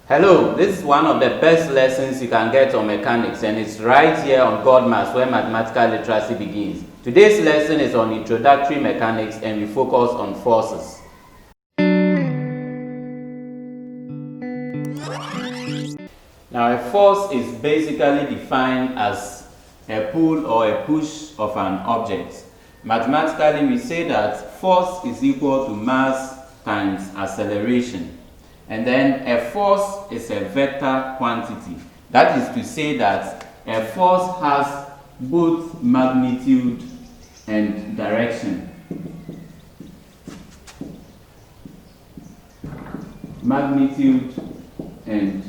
Hello, this is one of the best lessons you can get on mechanics, and it's right here on GORDMATHS where mathematical literacy begins. Today's lesson is on introductory mechanics and we focus on forces. Now, a force is basically defined as a pull or a push of an object. Mathematically, we say that force is equal to mass times acceleration. And then a force is a vector quantity. That is to say that a force has both magnitude and direction. Magnitude and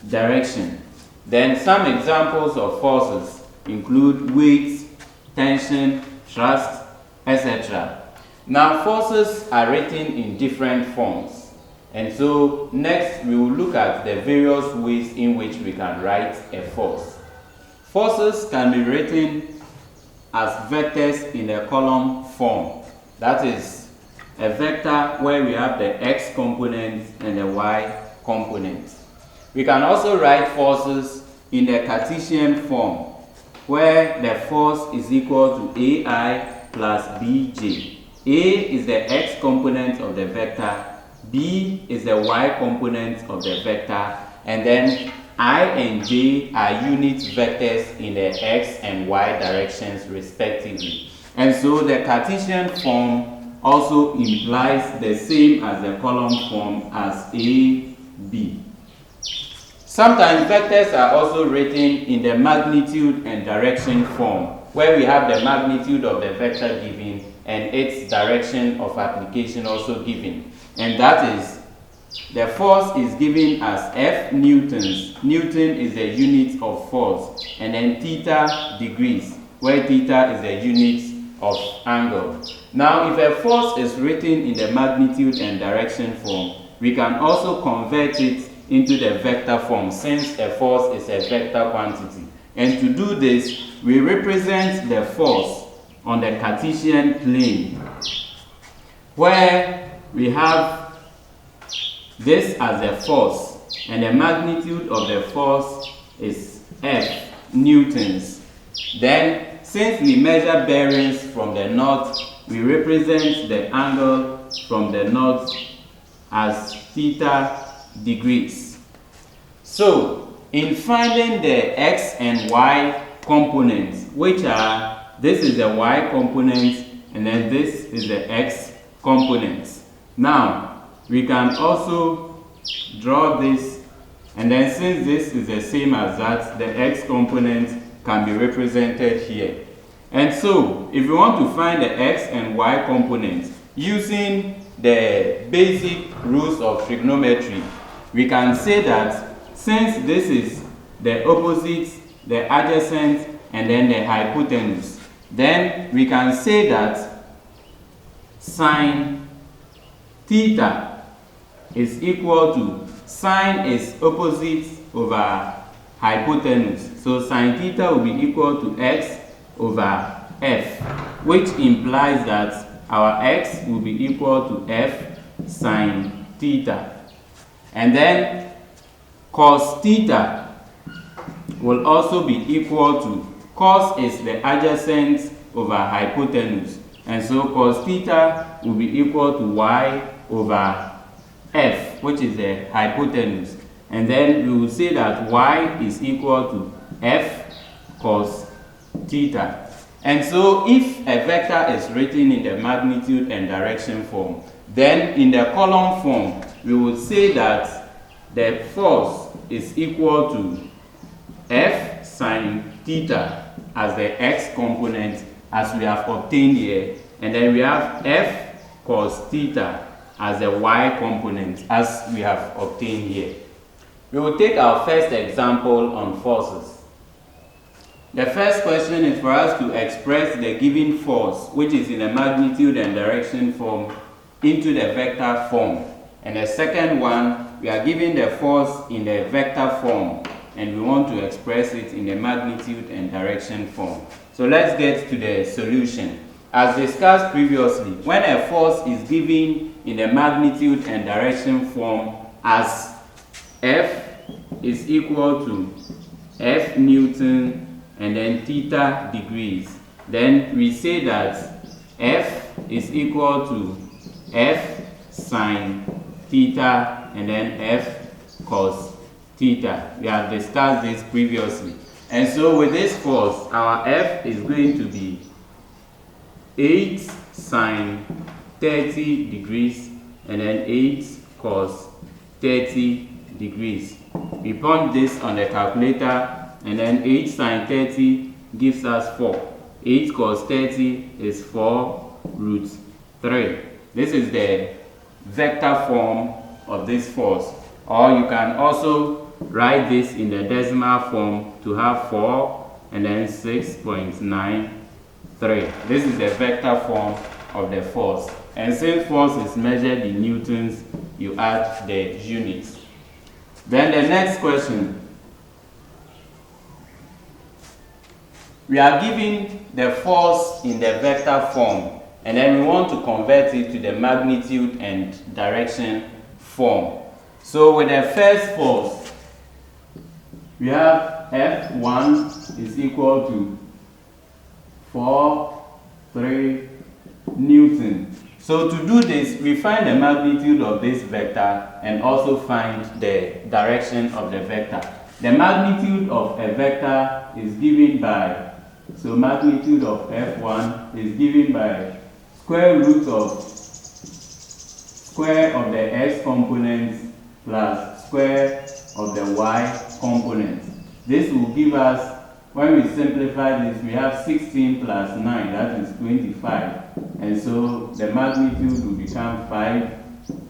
direction. Then some examples of forces include weight, tension, thrust, etc. Now, forces are written in different forms. And so next we will look at the various ways in which we can write a force. Forces can be written as vectors in a column form. That is a vector where we have the x component and the y component. We can also write forces in the Cartesian form where the force is equal to AI plus BJ. A is the x component of the vector, B is the y component of the vector, and then I and j are unit vectors in the x and y directions respectively. And so the Cartesian form also implies the same as the column form as A, B. Sometimes vectors are also written in the magnitude and direction form, where we have the magnitude of the vector given and its direction of application also given. And that is, the force is given as F newtons. Newton is the unit of force. And then theta degrees, where theta is the unit of angle. Now, if a force is written in the magnitude and direction form, we can also convert it into the vector form, since a force is a vector quantity. And to do this, we represent the force on the Cartesian plane, where we have this as a force, and the magnitude of the force is F newtons. Then, since we measure bearings from the north, we represent the angle from the north as theta degrees. So, in finding the x and y components, which are, this is the y component and then this is the x component. Now, we can also draw this, and then since this is the same as that, the x component can be represented here. And so, if we want to find the x and y components using the basic rules of trigonometry, we can say that since this is the opposite, the adjacent, and then the hypotenuse, then we can say that sine theta is equal to, sine is opposite over hypotenuse. So sine theta will be equal to x over f, which implies that our x will be equal to f sine theta. And then cos theta will also be equal to, cos is the adjacent over hypotenuse. And so cos theta will be equal to y over f, which is the hypotenuse. And then we will say that y is equal to f cos theta. And so if a vector is written in the magnitude and direction form, then in the column form, we will say that the force is equal to f sine theta as the x component, as we have obtained here, and then we have f cos theta as the y component, as we have obtained here. We will take our first example on forces. The first question is for us to express the given force, which is in the magnitude and direction form, into the vector form. And the second one, we are given the force in the vector form, and we want to express it in the magnitude and direction form. So let's get to the solution. as discussed previously, when a force is given in a magnitude and direction form as F is equal to F Newton and then theta degrees, then we say that F is equal to F sine theta and then F cos theta. We have discussed this previously. And so with this force, our F is going to be 8 sine 30 degrees and then 8 cos 30 degrees. We punch this on the calculator and then 8 sine 30 gives us 4. 8 cos 30 is 4 root 3. This is the vector form of this force. Or you can also write this in the decimal form to have 4 and then 6.93. This is the vector form of the force. And since force is measured in newtons, you add the units. Then the next question. We are given the force in the vector form, and then we want to convert it to the magnitude and direction form. So with the first force, we have F1 is equal to 4.3 Newton. So to do this, we find the magnitude of this vector and also find the direction of the vector. The magnitude of a vector is given by, so magnitude of F1 is given by square root of the x component plus square of the y component. This will give us, when we simplify this, we have 16 plus 9, that is 25. And so the magnitude will become 5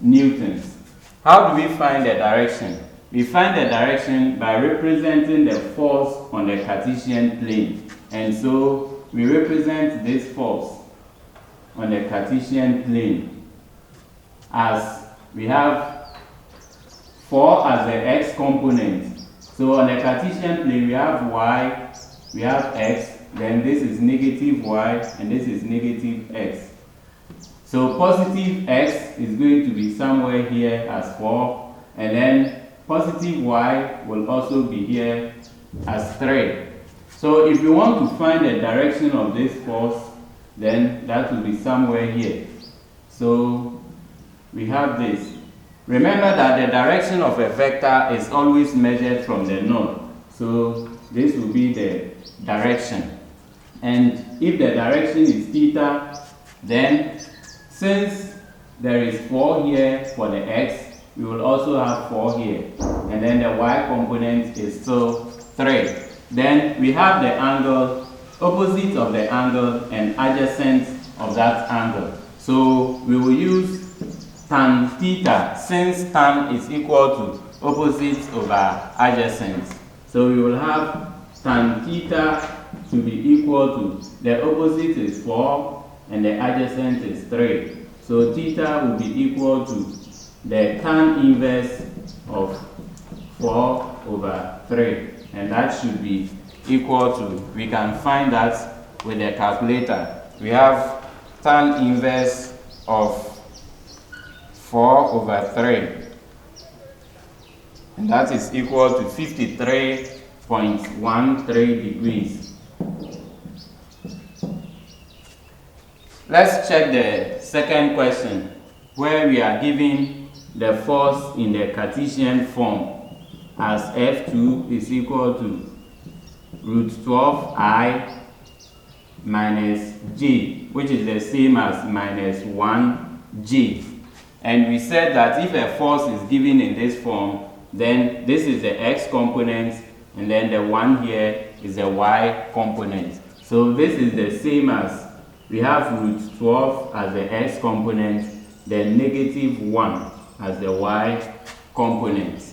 newtons. How do we find the direction? We find the direction by representing the force on the Cartesian plane. And so we represent this force on the Cartesian plane as we have 4 as the x component. So on the Cartesian plane we have y, we have x, then this is negative y and this is negative x. So positive x is going to be somewhere here as 4, and then positive y will also be here as 3. So if you want to find the direction of this force, then that will be somewhere here. So we have this. Remember that the direction of a vector is always measured from the north. So this will be the direction. And if the direction is theta, then since there is 4 here for the x, we will also have 4 here. And then the y component is still 3. Then we have the angle, opposite of the angle and adjacent of that angle. So we will use tan theta, since tan is equal to opposite over adjacent. So we will have tan theta to be equal to, the opposite is 4 and the adjacent is 3. So theta will be equal to the tan inverse of 4 over 3. And that should be equal to, we can find that with the calculator. We have tan inverse of 4 over 3. And that is equal to 53.13 degrees. Let's check the second question, where we are given the force in the Cartesian form as F2 is equal to root 12I minus J, which is the same as minus 1J. And we said that if a force is given in this form, then this is the x component, and then the 1 here is the y component. So this is the same as, we have root 12 as the x component, then negative 1 as the y component.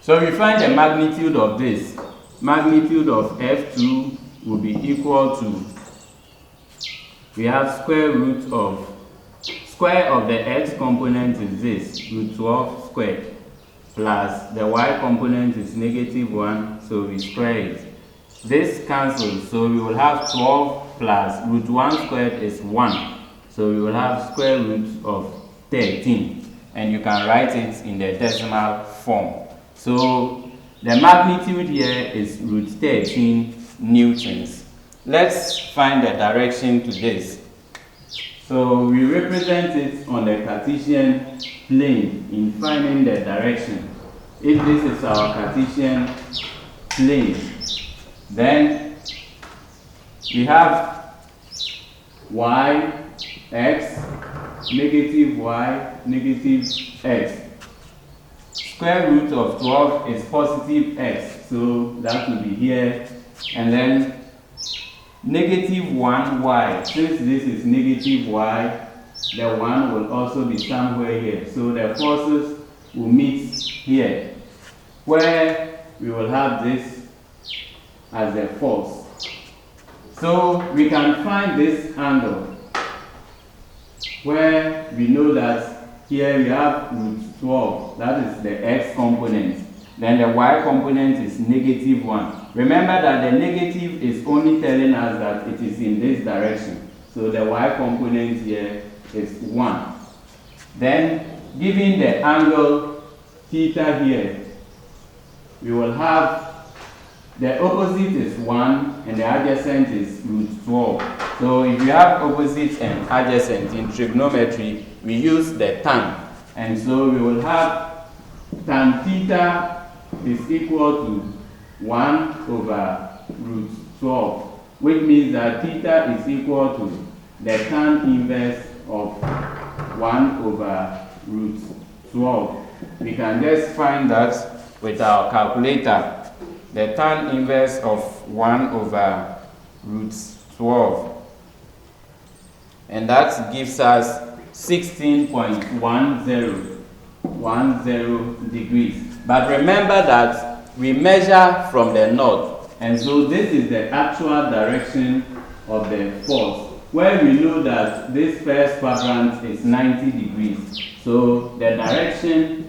So we find the magnitude of this. Magnitude of F2 will be equal to, we have square of the x component is this, root 12 squared, plus the y component is negative 1, so we square it. This cancels, so we will have 12 plus root 1 squared is 1. So we will have square root of 13. And you can write it in the decimal form. So the magnitude here is root 13 newtons. Let's find the direction to this. So we represent it on the Cartesian plane in finding the direction. If this is our Cartesian plane, then we have y, x, negative y, negative x. Square root of 12 is positive x, so that will be here. And then negative 1y, since this is negative y, the 1 will also be somewhere here. So the forces will meet here, where we will have this as the force. So we can find this angle, where we know that here we have root 12, that is the x component. Then the y component is negative 1. Remember that the negative is only telling us that it is in this direction. So the y component here is 1. Then, given the angle theta here, we will have the opposite is 1 and the adjacent is root 12. So if you have opposite and adjacent in trigonometry, we use the tan. And so we will have tan theta is equal to 1 over root 12, which means that theta is equal to the tan inverse of 1 over root 12. We can just find that with our calculator. The tan inverse of 1 over root 12. And that gives us 16.10 degrees. But remember that we measure from the north. And so this is the actual direction of the force, where we know that this first quadrant is 90 degrees. So the direction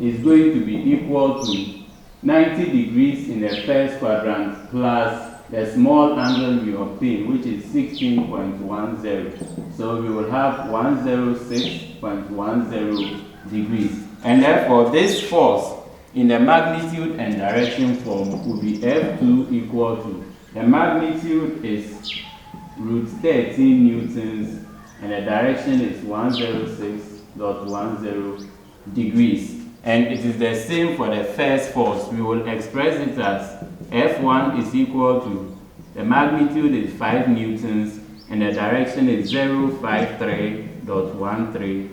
is going to be equal to 90 degrees in the first quadrant plus the small angle we obtain, which is 16.10. So we will have 106.10 degrees. And therefore, this force in the magnitude and direction form will be F2 equal to, the magnitude is root 13 newtons and the direction is 106.10 degrees. And it is the same for the first force. We will express it as F1 is equal to, the magnitude is 5 newtons and the direction is 053.13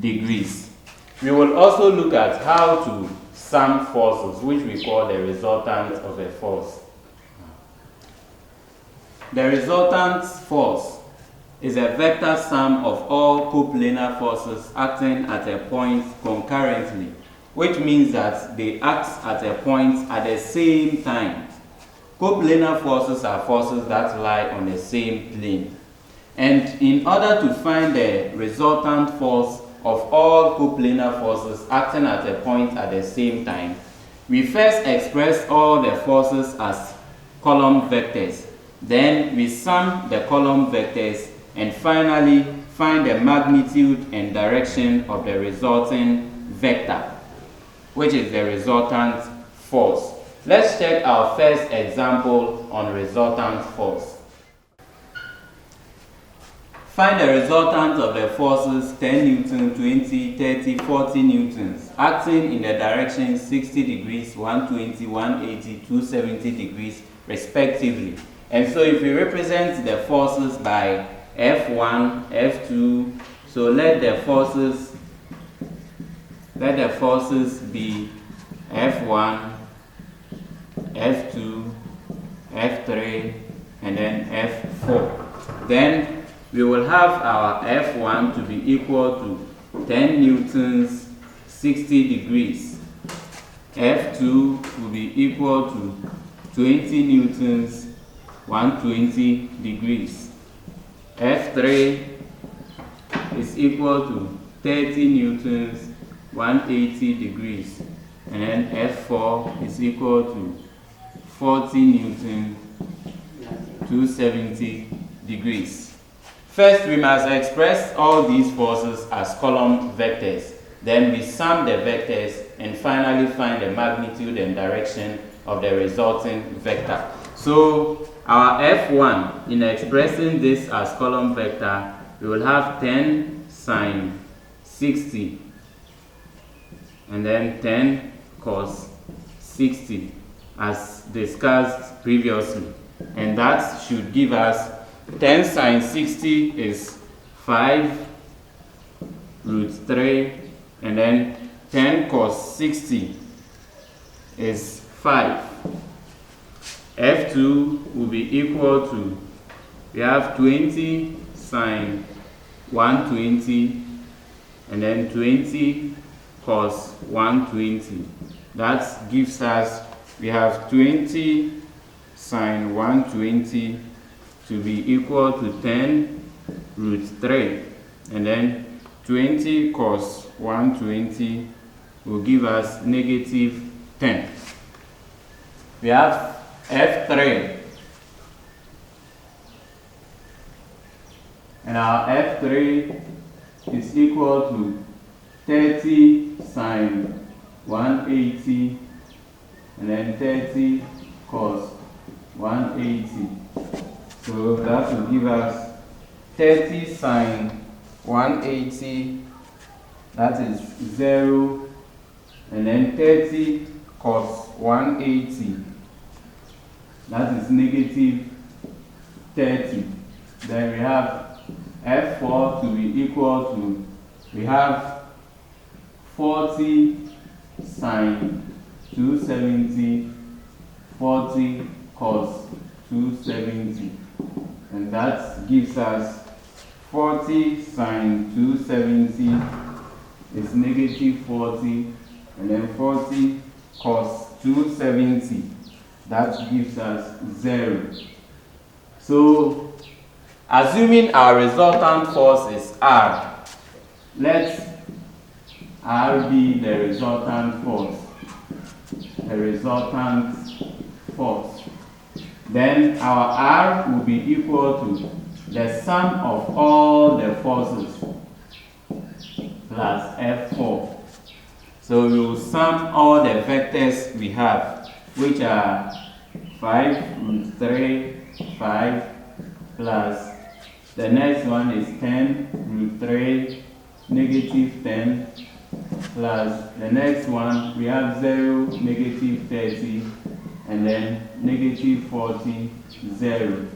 degrees. We will also look at how to sum forces, which we call the resultant of a force. The resultant force is a vector sum of all coplanar forces acting at a point concurrently, which means that they act at a point at the same time. Coplanar forces are forces that lie on the same plane. And in order to find the resultant force of all coplanar forces acting at a point at the same time, we first express all the forces as column vectors. Then we sum the column vectors and finally find the magnitude and direction of the resulting vector, which is the resultant force. Let's check our first example on resultant force. Find the resultant of the forces 10 newtons, 20, 30, 40 newtons, acting in the direction 60 degrees, 120, 180, 270 degrees, respectively. And so if we represent the forces by F1, F2, so let the forces be F1, F2, F3, and then F4. Then we will have our F1 to be equal to 10 newtons, 60 degrees. F2 will be equal to 20 newtons, 120 degrees. F3 is equal to 30 newtons, 180 degrees. And then F4 is equal to 40 newtons, 270 degrees. First, we must express all these forces as column vectors. Then we sum the vectors and finally find the magnitude and direction of the resulting vector. So our F1, in expressing this as column vector, we will have 10 sine 60 and then 10 cos 60 as discussed previously. And that should give us 10 sine 60 is 5 root 3, and then 10 cos 60 is 5. F2 will be equal to, we have 20 sine 120 and then 20 cos 120. That gives us, we have 20 sine 120 to be equal to 10 root 3, and then 20 cos 120 will give us negative 10. We have F3, and our F3 is equal to 30 sine 180 and then 30 cos 180. So that will give us 30 sine 180, that is 0, and then 30 cos 180, that is negative 30. Then we have F4 to be equal to, we have 40 sine 270, 40 cos 270, and that gives us 40 sine 270 is negative 40, and then 40 cos 270, that gives us 0. So, assuming our resultant force is R, let R be the resultant force. The resultant force. Then our R will be equal to the sum of all the forces plus F4. So we will sum all the vectors we have, which are 5 root 3, 5 plus the next one is 10 root 3, negative 10, plus the next one we have 0, negative 30, and then negative 40, 0.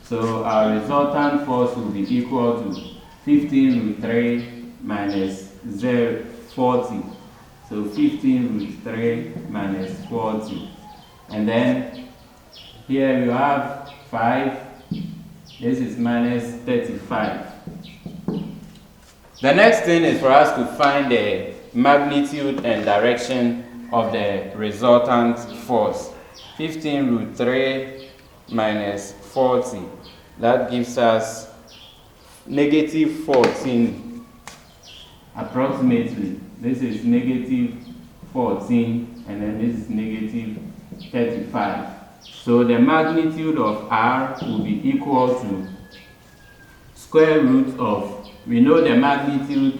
So our resultant force will be equal to 15 root 3 minus 0, 40. So 15 root 3 minus 40. And then here you have 5. This is minus 35. The next thing is for us to find the magnitude and direction of the resultant force. 15 root 3 minus 40. That gives us negative 14 approximately. This is negative 14 and then this is negative 35. So the magnitude of R will be equal to square root of, we know the magnitude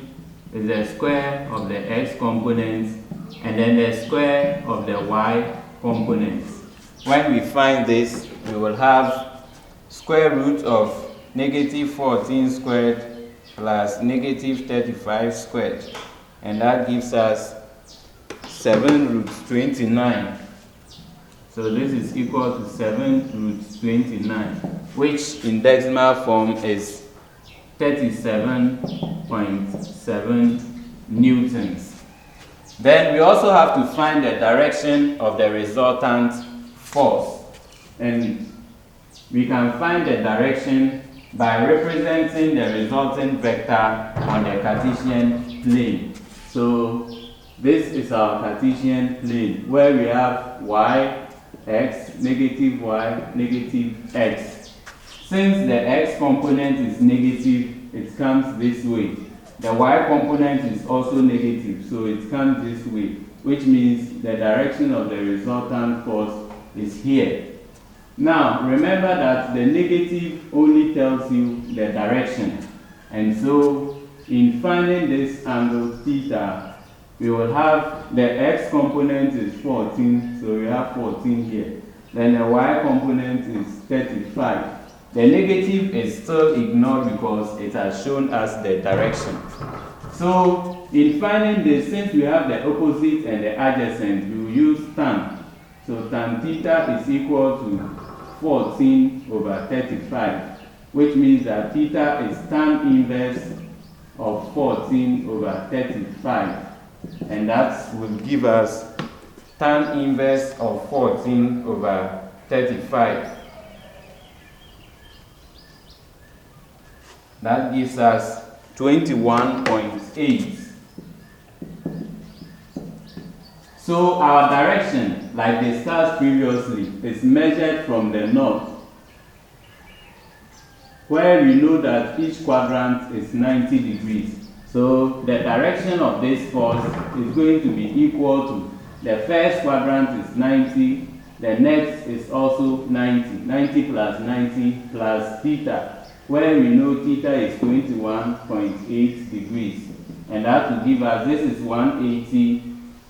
is the square of the x components and then the square of the y components. When we find this, we will have square root of negative 14 squared plus negative 35 squared, and that gives us 7 root 29. So this is equal to 7 root 29, which in decimal form is 37.7 newtons. Then we also have to find the direction of the resultant force. And we can find the direction by representing the resultant vector on the Cartesian plane. So this is our Cartesian plane where we have y, x, negative y, negative x. Since the x component is negative, it comes this way. The y component is also negative, so it comes this way, which means the direction of the resultant force is here. Now, remember that the negative only tells you the direction. And so, in finding this angle theta, we will have the x component is 14, so we have 14 here. Then the y component is 35. The negative is still ignored because it has shown us the direction. So, in finding this, since we have the opposite and the adjacent, we will use tan. So, tan theta is equal to 14 over 35, which means that theta is tan inverse of 14 over 35. And that will give us tan inverse of 14 over 35. That gives us 21.8. So our direction, like discussed previously, is measured from the north, where we know that each quadrant is 90 degrees. So the direction of this force is going to be equal to the first quadrant is 90, the next is also 90, 90 plus 90 plus theta, where we know theta is 21.8 degrees. And that will give us, this is 180,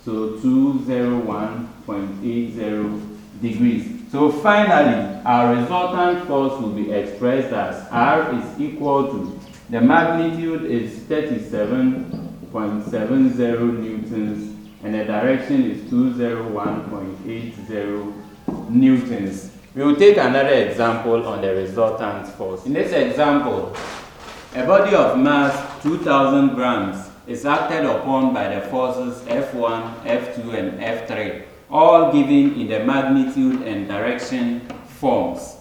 so 201.80 degrees. So finally, our resultant force will be expressed as R is equal to, the magnitude is 37.70 newtons, and the direction is 201.80 newtons. We will take another example on the resultant force. In this example, a body of mass 2,000 grams is acted upon by the forces F1, F2, and F3, all given in the magnitude and direction forms.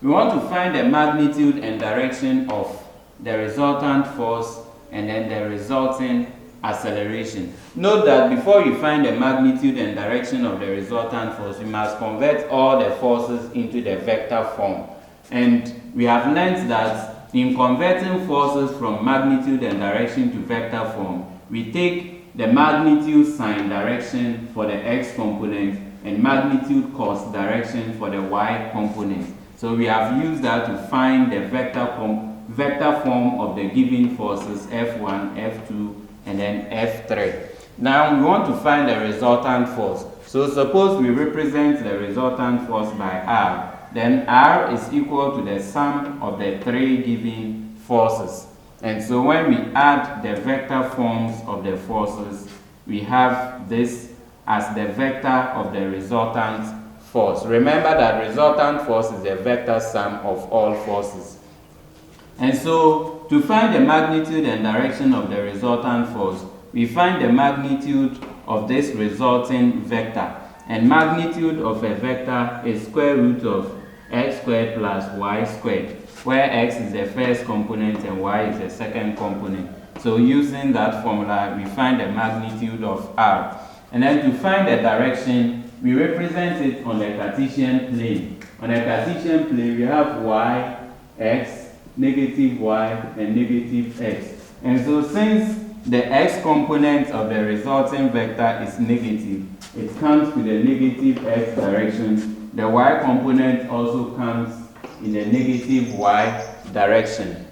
We want to find the magnitude and direction of the resultant force and then the resulting acceleration. Note that before you find the magnitude and direction of the resultant force, you must convert all the forces into the vector form. And we have learned that in converting forces from magnitude and direction to vector form, we take the magnitude sign direction for the x component and magnitude cos direction for the y component. So we have used that to find the vector form of the given forces F1, F2, and then F3. Now we want to find the resultant force. So suppose we represent the resultant force by R. Then R is equal to the sum of the three given forces. And so when we add the vector forms of the forces, we have this as the vector of the resultant force. Remember that resultant force is the vector sum of all forces. And so, to find the magnitude and direction of the resultant force, we find the magnitude of this resulting vector. And magnitude of a vector is square root of x squared plus y squared, where x is the first component and y is the second component. So using that formula, we find the magnitude of R. And then to find the direction, we represent it on the Cartesian plane. On the Cartesian plane, we have y, x, negative y, and negative x. And so since the x component of the resulting vector is negative, it comes to the negative x direction. The y component also comes in the negative y direction.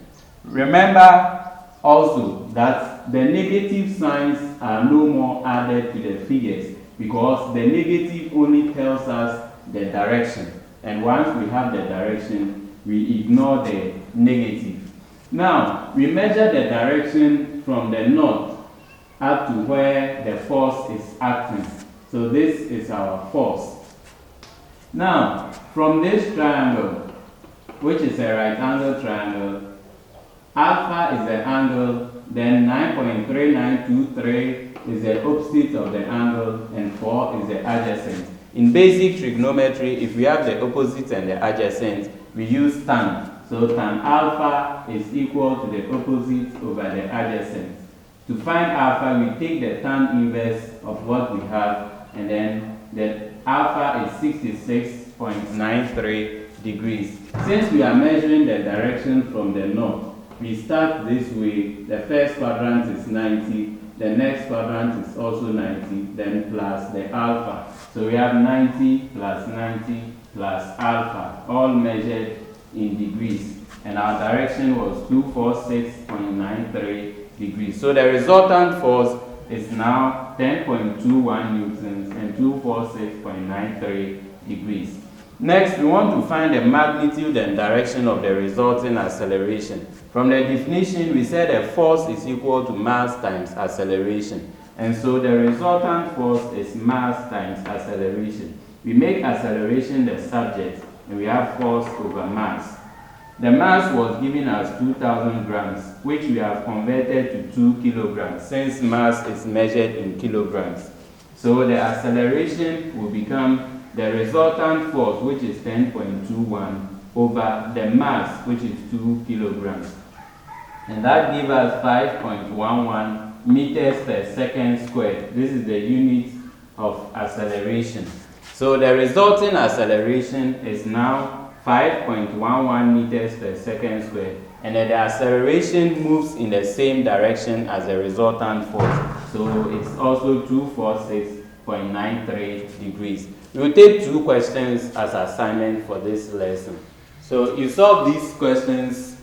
Remember also that the negative signs are no more added to the figures because the negative only tells us the direction. And once we have the direction, we ignore the negative. Now, we measure the direction from the north up to where the force is acting. So this is our force. Now, from this triangle, which is a right angle triangle, alpha is the angle, then 9.3923 is the opposite of the angle, and 4 is the adjacent. In basic trigonometry, if we have the opposite and the adjacent, we use tan. So tan alpha is equal to the opposite over the adjacent. To find alpha, we take the tan inverse of what we have, and then the alpha is 66.93 degrees. Since we are measuring the direction from the north, we start this way. The first quadrant is 90, the next quadrant is also 90, then plus the alpha. So we have 90 plus 90 plus alpha, all measured in degrees. And our direction was 246.93 degrees. So the resultant force is now 10.21 newtons and 246.93 degrees. Next, we want to find the magnitude and direction of the resulting acceleration. From the definition, we said a force is equal to mass times acceleration. And so the resultant force is mass times acceleration. We make acceleration the subject, and we have force over mass. The mass was given as 2,000 grams, which we have converted to 2 kilograms, since mass is measured in kilograms. So the acceleration will become the resultant force, which is 10.21, over the mass, which is 2 kilograms. And that gives us 5.11 meters per second squared. This is the unit of acceleration. So the resulting acceleration is now 5.11 meters per second squared, and then the acceleration moves in the same direction as the resultant force. So it's also 246.93 degrees. We will take 2 questions as assignment for this lesson. So you solve these questions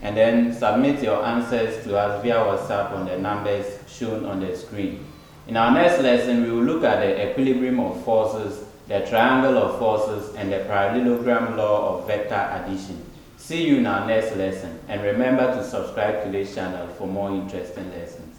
and then submit your answers to us via WhatsApp on the numbers shown on the screen. In our next lesson, we will look at the equilibrium of forces, the triangle of forces, and the parallelogram law of vector addition. See you in our next lesson, and remember to subscribe to this channel for more interesting lessons.